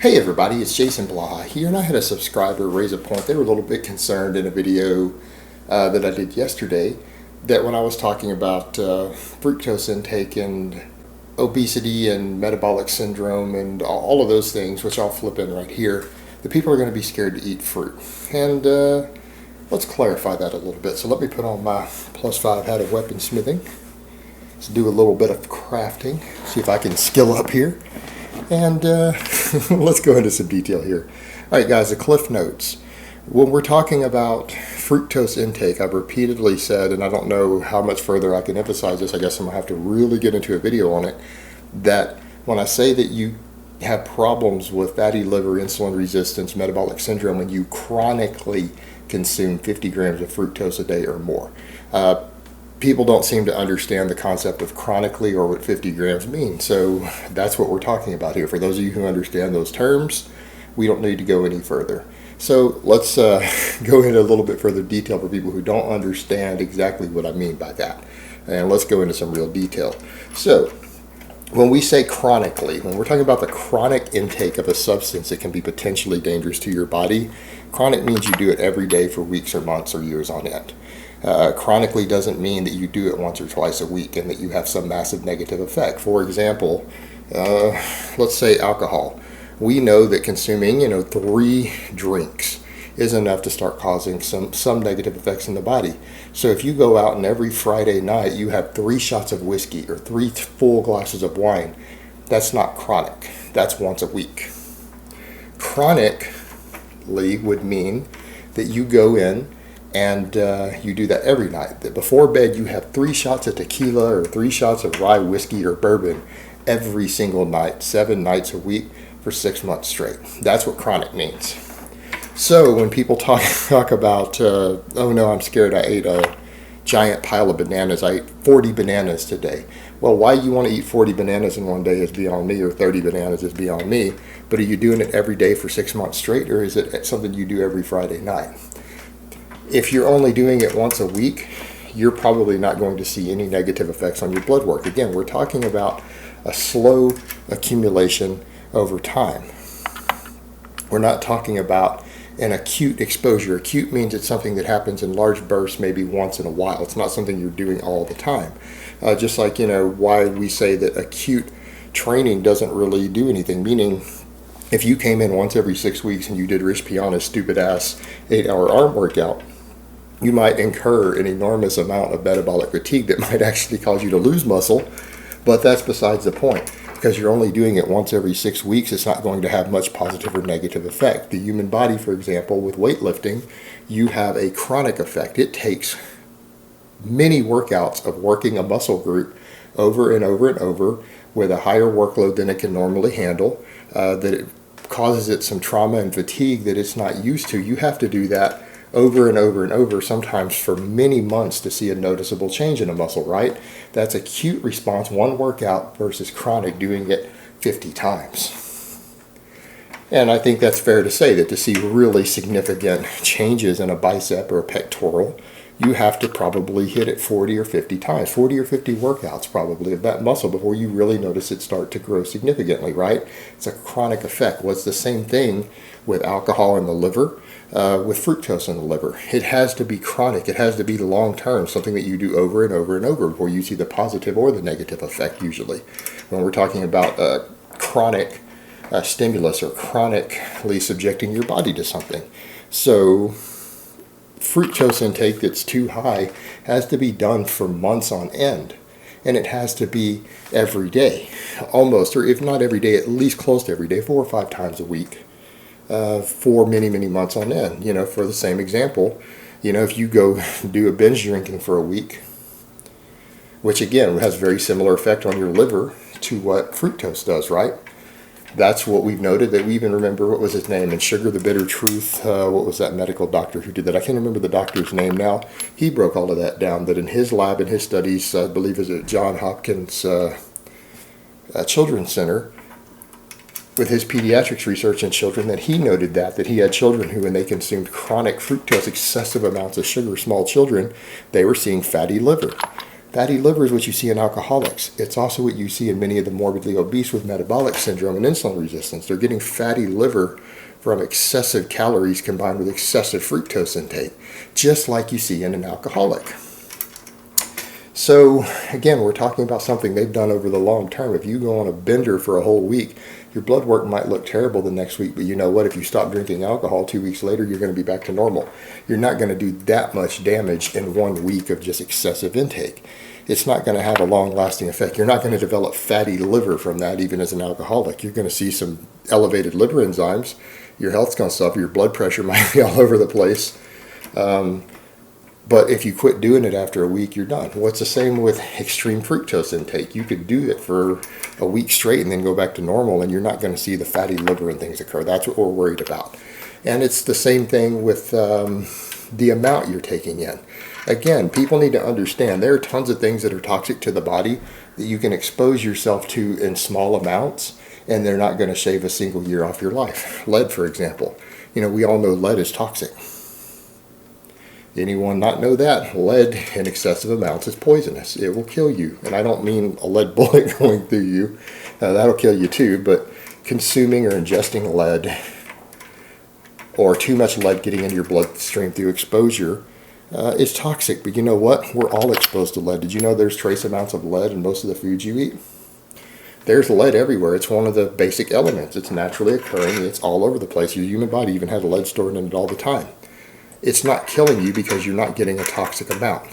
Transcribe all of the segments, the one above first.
Hey everybody, it's Jason Blaha here, and I had a subscriber raise a point. They were a little bit concerned in a video that I did yesterday that when I was talking about fructose intake and obesity and metabolic syndrome and all of those things, which I'll flip in right here, the people are going to be scared to eat fruit. And let's clarify that a little bit. So let me put on my +5 hat of weaponsmithing. Let's do a little bit of crafting, see if I can skill up here. And let's go into some detail here. All right, guys, the cliff notes. When we're talking about fructose intake, I've repeatedly said, and I don't know how much further I can emphasize this, I guess I'm going to have to really get into a video on it, that when I say that you have problems with fatty liver, insulin resistance, metabolic syndrome, when you chronically consume 50 grams of fructose a day or more. People don't seem to understand the concept of chronically or what 50 grams means. So that's what we're talking about here. For those of you who understand those terms, we don't need to go any further. So let's go into a little bit further detail for people who don't understand exactly what I mean by that. And let's go into some real detail. So when we say chronically, when we're talking about the chronic intake of a substance that can be potentially dangerous to your body, chronic means you do it every day for weeks or months or years on end. Chronically doesn't mean that you do it once or twice a week and that you have some massive negative effect. For example, let's say alcohol. We know that consuming 3 drinks is enough to start causing some negative effects in the body. So if you go out and every Friday night you have 3 shots of whiskey or 3 full glasses of wine, that's not chronic. That's once a week. Chronically would mean that you go in and you do that every night. That before bed you have 3 shots of tequila or 3 shots of rye whiskey or bourbon every single night, 7 nights a week for 6 months straight. That's what chronic means. So when people talk about, oh no, I'm scared, I ate a giant pile of bananas, I ate 40 bananas today. Well, why you want to eat 40 bananas in one day is beyond me, or 30 bananas is beyond me. But are you doing it every day for 6 months straight, or is it something you do every Friday night? If you're only doing it once a week, you're probably not going to see any negative effects on your blood work. Again, we're talking about a slow accumulation over time. We're not talking about an acute exposure. Acute means it's something that happens in large bursts, maybe once in a while. It's not something you're doing all the time. Just like, why we say that acute training doesn't really do anything, meaning if you came in once every 6 weeks and you did Rich Piana's stupid ass 8-hour arm workout, you might incur an enormous amount of metabolic fatigue that might actually cause you to lose muscle, but that's besides the point. Because you're only doing it once every 6 weeks, it's not going to have much positive or negative effect. The human body, for example, with weightlifting, you have a chronic effect. It takes many workouts of working a muscle group over and over and over with a higher workload than it can normally handle, that it causes it some trauma and fatigue that it's not used to. You have to do that over and over and over, sometimes for many months, to see a noticeable change in a muscle, right? That's acute response, one workout, versus chronic, doing it 50 times. And I think that's fair to say that to see really significant changes in a bicep or a pectoral, you have to probably hit it 40 or 50 times, 40 or 50 workouts probably of that muscle before you really notice it start to grow significantly, right? It's a chronic effect. Well, it's the same thing with alcohol in the liver, with fructose in the liver. It has to be chronic. It has to be long-term, something that you do over and over and over before you see the positive or the negative effect usually. When we're talking about chronic stimulus or chronically subjecting your body to something. So fructose intake that's too high has to be done for months on end. And it has to be every day, almost, or if not every day, at least close to every day, 4 or 5 times a week. For many, many months on end. For the same example, if you go do a binge drinking for a week, which again has a very similar effect on your liver to what fructose does, right? That's what we've noted, that we even remember, what was his name, in Sugar the Bitter Truth, what was that medical doctor who did that? I can't remember the doctor's name now. He broke all of that down, that in his lab, in his studies, I believe it was at Johns Hopkins Children's Center, with his pediatrics research in children, that he noted that he had children who, when they consumed chronic fructose, excessive amounts of sugar, small children, they were seeing fatty liver. Fatty liver is what you see in alcoholics. It's also what you see in many of the morbidly obese with metabolic syndrome and insulin resistance. They're getting fatty liver from excessive calories combined with excessive fructose intake, just like you see in an alcoholic. So again, we're talking about something they've done over the long term. If you go on a bender for a whole week, your blood work might look terrible the next week, but you know what? If you stop drinking alcohol 2 weeks later, you're going to be back to normal. You're not going to do that much damage in 1 week of just excessive intake. It's not going to have a long-lasting effect. You're not going to develop fatty liver from that, even as an alcoholic. You're going to see some elevated liver enzymes. Your health's going to suffer. Your blood pressure might be all over the place. But if you quit doing it after a week, you're done. Well, it's the same with extreme fructose intake. You could do it for a week straight and then go back to normal, and you're not going to see the fatty liver and things occur. That's what we're worried about. And it's the same thing with the amount you're taking in. Again, people need to understand there are tons of things that are toxic to the body that you can expose yourself to in small amounts, and they're not going to shave a single year off your life. Lead, for example. You know, we all know lead is toxic. Anyone not know that? Lead in excessive amounts is poisonous. It will kill you. And I don't mean a lead bullet going through you. That'll kill you too. But consuming or ingesting lead, or too much lead getting into your bloodstream through exposure, is toxic. But you know what? We're all exposed to lead. Did you know there's trace amounts of lead in most of the foods you eat? There's lead everywhere. It's one of the basic elements. It's naturally occurring. It's all over the place. Your human body even has lead stored in it all the time. It's not killing you because you're not getting a toxic amount.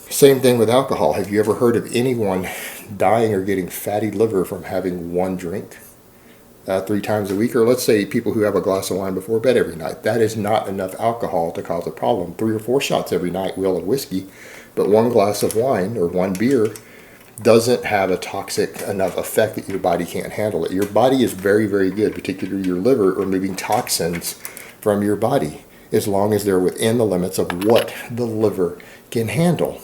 Same thing with alcohol. Have you ever heard of anyone dying or getting fatty liver from having one drink 3 times a week? Or let's say people who have a glass of wine before bed every night. That is not enough alcohol to cause a problem. 3 or 4 shots every night will of whiskey, but 1 glass of wine or 1 beer doesn't have a toxic enough effect that your body can't handle it. Your body is very, very good, particularly your liver, at removing toxins from your body, as long as they're within the limits of what the liver can handle.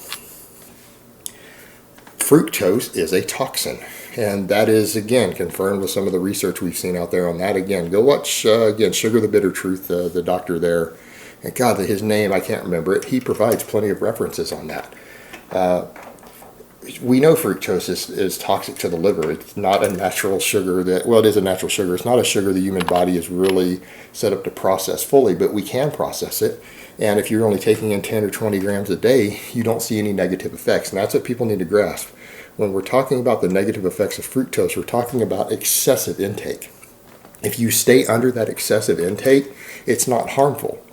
Fructose is a toxin, and that is, again, confirmed with some of the research we've seen out there on that. Again, go watch, again, Sugar the Bitter Truth, the doctor there, and God, his name, I can't remember it. He provides plenty of references on that. We know fructose is toxic to the liver. It's not a natural sugar that, well, it is a natural sugar. It's not a sugar the human body is really set up to process fully, but we can process it. And if you're only taking in 10 or 20 grams a day, you don't see any negative effects. And that's what people need to grasp. When we're talking about the negative effects of fructose, we're talking about excessive intake. If you stay under that excessive intake, it's not harmful.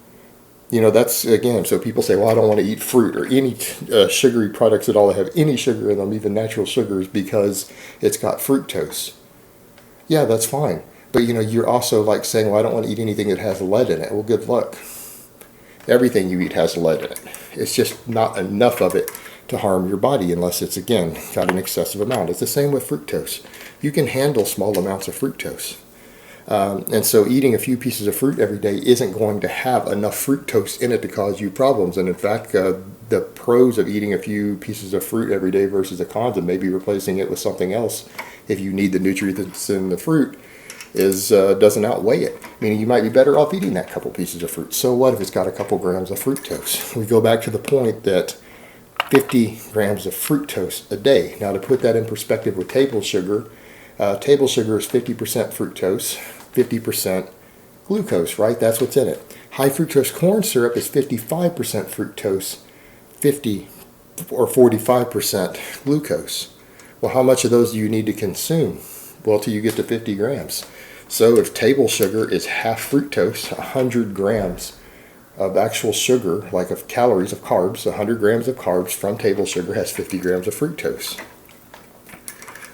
You know, that's, again, so people say, well, I don't want to eat fruit or any sugary products at all that have any sugar in them, even natural sugars, because it's got fructose. Yeah, that's fine. But, you know, you're also like saying, well, I don't want to eat anything that has lead in it. Well, good luck. Everything you eat has lead in it. It's just not enough of it to harm your body unless it's, again, got an excessive amount. It's the same with fructose. You can handle small amounts of fructose. And so eating a few pieces of fruit every day isn't going to have enough fructose in it to cause you problems. And in fact, the pros of eating a few pieces of fruit every day versus the cons of maybe replacing it with something else if you need the nutrients in the fruit is doesn't outweigh it. Meaning you might be better off eating that couple pieces of fruit. So what if it's got a couple grams of fructose? We go back to the point that 50 grams of fructose a day. Now to put that in perspective with table sugar is 50% fructose, 50% glucose, right? That's what's in it. High fructose corn syrup is 55% fructose, 50 or 45% glucose. Well, how much of those do you need to consume? Well, till you get to 50 grams. So if table sugar is half fructose, 100 grams of actual sugar, like of calories of carbs, 100 grams of carbs from table sugar has 50 grams of fructose.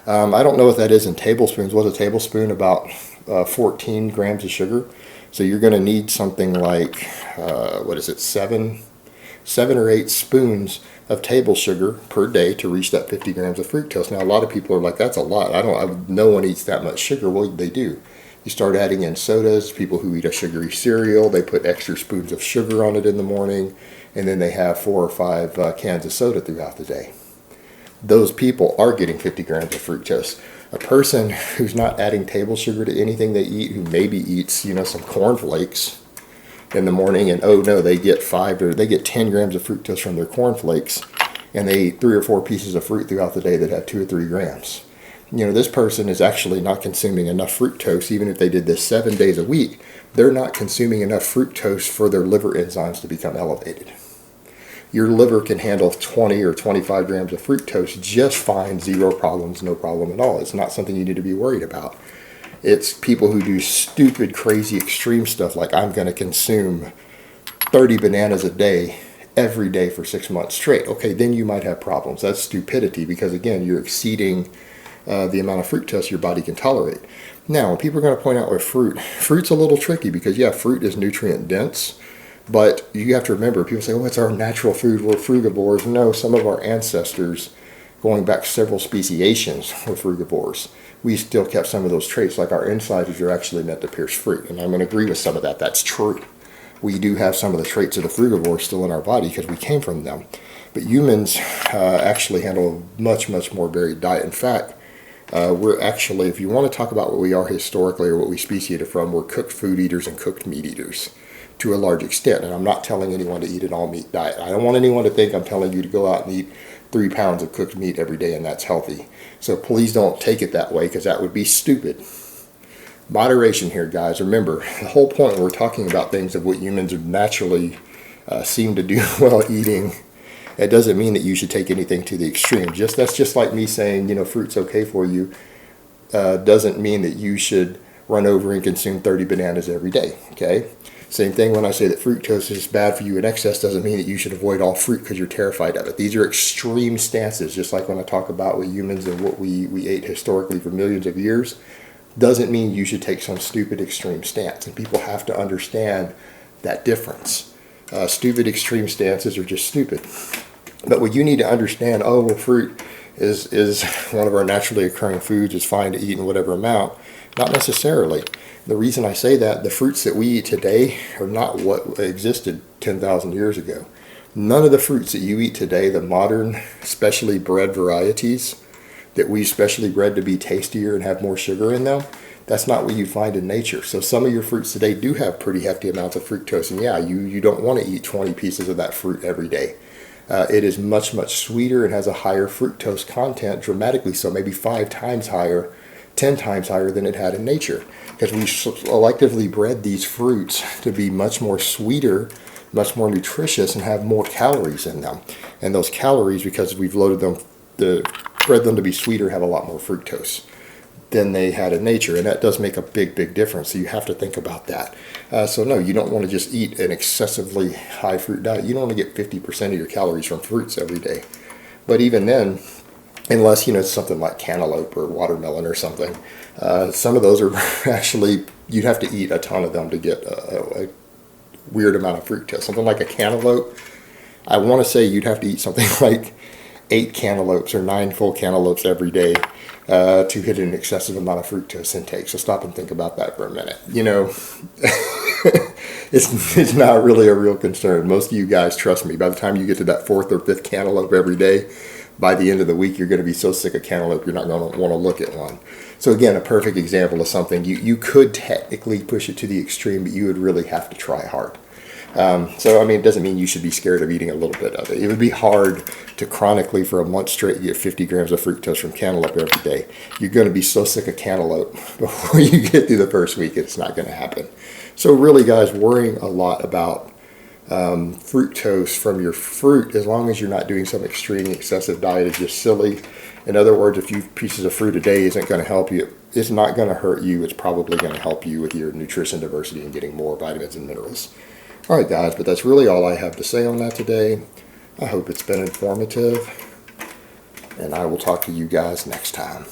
I don't know what that is in tablespoons. What's a tablespoon? About 14 grams of sugar. So you're going to need something like, 7 or 8 spoons of table sugar per day to reach that 50 grams of fructose. Now, a lot of people are like, that's a lot. No one eats that much sugar. Well, they do. You start adding in sodas, people who eat a sugary cereal, they put extra spoons of sugar on it in the morning, and then they have 4 or 5 cans of soda throughout the day. Those people are getting 50 grams of fructose. A person who's not adding table sugar to anything they eat, who maybe eats, some cornflakes in the morning, and oh no, they get 10 grams of fructose from their cornflakes, and they ate 3 or 4 pieces of fruit throughout the day that had 2 or 3 grams. This person is actually not consuming enough fructose. Even if they did this 7 days a week, they're not consuming enough fructose for their liver enzymes to become elevated. Your liver can handle 20 or 25 grams of fructose just fine, zero problems, no problem at all. It's not something you need to be worried about. It's people who do stupid, crazy, extreme stuff like I'm going to consume 30 bananas a day every day for 6 months straight. Okay, then you might have problems. That's stupidity because, again, you're exceeding the amount of fructose your body can tolerate. Now, when people are going to point out with fruit's a little tricky because, yeah, fruit is nutrient dense, but you have to remember, people say, oh, it's our natural food, we're frugivores. No, some of our ancestors, going back several speciations, were frugivores. We still kept some of those traits, like our incisors are actually meant to pierce fruit, and I'm going to agree with some of that. That's true. We do have some of the traits of the frugivores still in our body because we came from them. But humans actually handle a much, much more varied diet. In fact, we're actually, if you want to talk about what we are historically or what we speciated from, we're cooked food eaters and cooked meat eaters to a large extent. And I'm not telling anyone to eat an all-meat diet. I don't want anyone to think I'm telling you to go out and eat 3 pounds of cooked meat every day and that's healthy. So please don't take it that way because that would be stupid. Moderation here, guys. Remember, the whole point we're talking about things of what humans naturally seem to do well eating. It doesn't mean that you should take anything to the extreme. That's just like me saying, fruit's okay for you. Doesn't mean that you should run over and consume 30 bananas every day. Okay. Same thing when I say that fructose is bad for you in excess. Doesn't mean that you should avoid all fruit because you're terrified of it. These are extreme stances. Just like when I talk about with humans and what we ate historically for millions of years, doesn't mean you should take some stupid extreme stance. And people have to understand that difference. Stupid extreme stances are just stupid. But what you need to understand, fruit is one of our naturally occurring foods, is fine to eat in whatever amount. Not necessarily. The reason I say that, the fruits that we eat today are not what existed 10,000 years ago. None of the fruits that you eat today, the modern, specially bred varieties that we specially bred to be tastier and have more sugar in them, that's not what you find in nature. So some of your fruits today do have pretty hefty amounts of fructose. And yeah, you don't want to eat 20 pieces of that fruit every day. It is much, much sweeter and has a higher fructose content, dramatically so, maybe 5 times higher, 10 times higher than it had in nature. Because we selectively bred these fruits to be much more sweeter, much more nutritious, and have more calories in them. And those calories, because we've loaded them, bred them to be sweeter, have a lot more fructose than they had in nature, and that does make a big, big difference. So you have to think about that. So no, you don't want to just eat an excessively high fruit diet. You don't want to get 50% of your calories from fruits every day. But even then, unless it's something like cantaloupe or watermelon or something, some of those are actually, you'd have to eat a ton of them to get a weird amount of fructose. Something like a cantaloupe, I want to say you'd have to eat something like 8 cantaloupes or 9 full cantaloupes every day to hit an excessive amount of fructose intake. So stop and think about that for a minute. It's not really a real concern. Most of you guys, trust me, by the time you get to that 4th or 5th cantaloupe every day, by the end of the week, you're going to be so sick of cantaloupe, you're not going to want to look at one. So again, a perfect example of something you could technically push it to the extreme, but you would really have to try hard. It doesn't mean you should be scared of eating a little bit of it. It would be hard to chronically for a month straight get 50 grams of fructose from cantaloupe every day. You're going to be so sick of cantaloupe before you get through the first week, it's not going to happen. So really, guys, worrying a lot about fructose from your fruit, as long as you're not doing some extreme excessive diet, is just silly. In other words, a few pieces of fruit a day isn't going to help you. It's not going to hurt you. It's probably going to help you with your nutrition diversity and getting more vitamins and minerals. All right, guys, but that's really all I have to say on that today. I hope it's been informative, and I will talk to you guys next time.